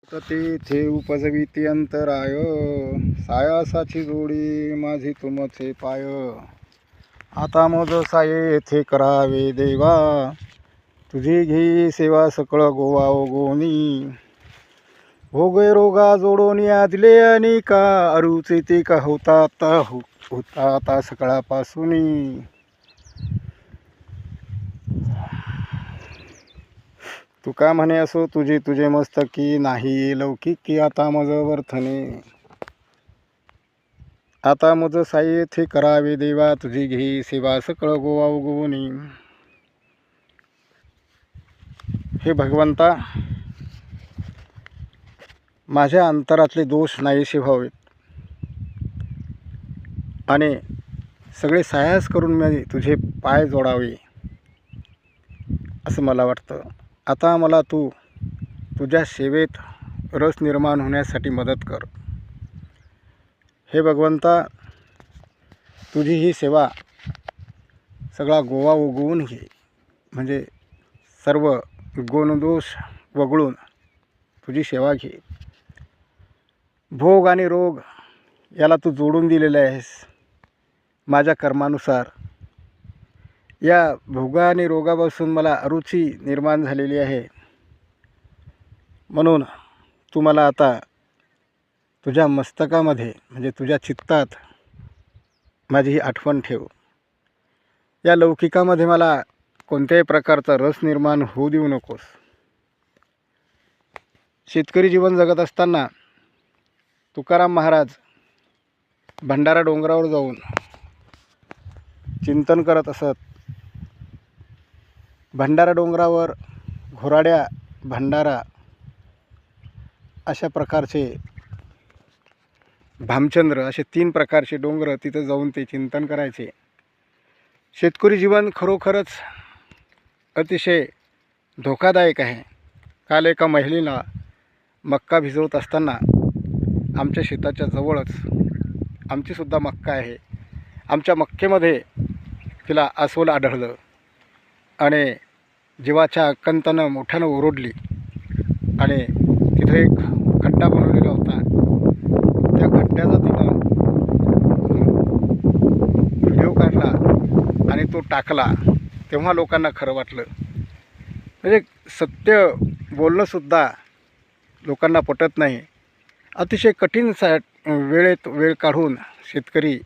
तेथे उपजविती अंतराय, सायासाची जोडी माझी तुमचे पाय. आता मज साये येथे करावे देवा, तुझी घेई सेवा सकळ गोवा ओगोनी. भोगे रोगा जोडोनी आदिले अनिका, अरुचे ते का होता आता सकाळपासूनी. तुका म्हणे असो तुझे तुझे मस्तकी, नाही लौकिकी आता मज वर्थने. आता मज साई येथे करावे देवा, तुझी घेई सेवा सकळ गोवा उगवणी. हे भगवंता, माझ्या अंतरातले दोष नाहीसे व्हावेत आणि सगळे सायास करून मी तुझे पाय जोडावे असं मला वाटतं. आता मला तू तुझ्या सेवेत रस निर्माण होण्यासाठी मदत कर. हे भगवंता, तुझी ही सेवा सगळा गोवा उगवून घे, म्हणजे सर्व गुणदोष वगळून तुझी सेवा घे. भोग आणि रोग याला तू जोडून दिलेले आहेस माझ्या कर्मानुसार. या भोगा आणि रोगापासून मला अरुची निर्माण झालेली आहे, म्हणून तू मला आता तुझ्या मस्तकामध्ये म्हणजे तुझ्या चित्तात माझी ही आठवण ठेव. या लौकिकामध्ये मला कोणत्याही प्रकारचा रस निर्माण होऊ देऊ नकोस. शेतकरी जीवन जगत असताना तुकाराम महाराज भंडारा डोंगरावर जाऊन चिंतन करत असत. भंडारा डोंगरावर घोराड्या भंडारा अशा प्रकारचे भामचंद्र असे 3 प्रकारचे डोंगर तिथं जाऊन ते चिंतन करायचे. शेतकरी जीवन खरोखरच अतिशय धोकादायक आहे. काल एका महिलेला मक्का भिजवत असताना आमच्या शेताच्या जवळच आमचीसुद्धा मक्का आहे, आमच्या मक्केमध्ये तिला अस्वल आढळलं आणि जीवाच्या आकंतानं मोठ्यानं ओरडली आणि तिथं एक खड्डा बनवलेला होता. त्या खड्ड्याचा तिनं व्हिडिओ काढला आणि तो टाकला. तेव्हा लोकांना खरं वाटलं. म्हणजे सत्य बोलणंसुद्धा लोकांना पटत नाही. अतिशय कठीण वेळेत वेळ काढून शेतकरी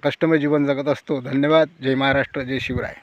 कष्टमय जीवन जगत असतो. धन्यवाद. जय महाराष्ट्र, जय शिवराय.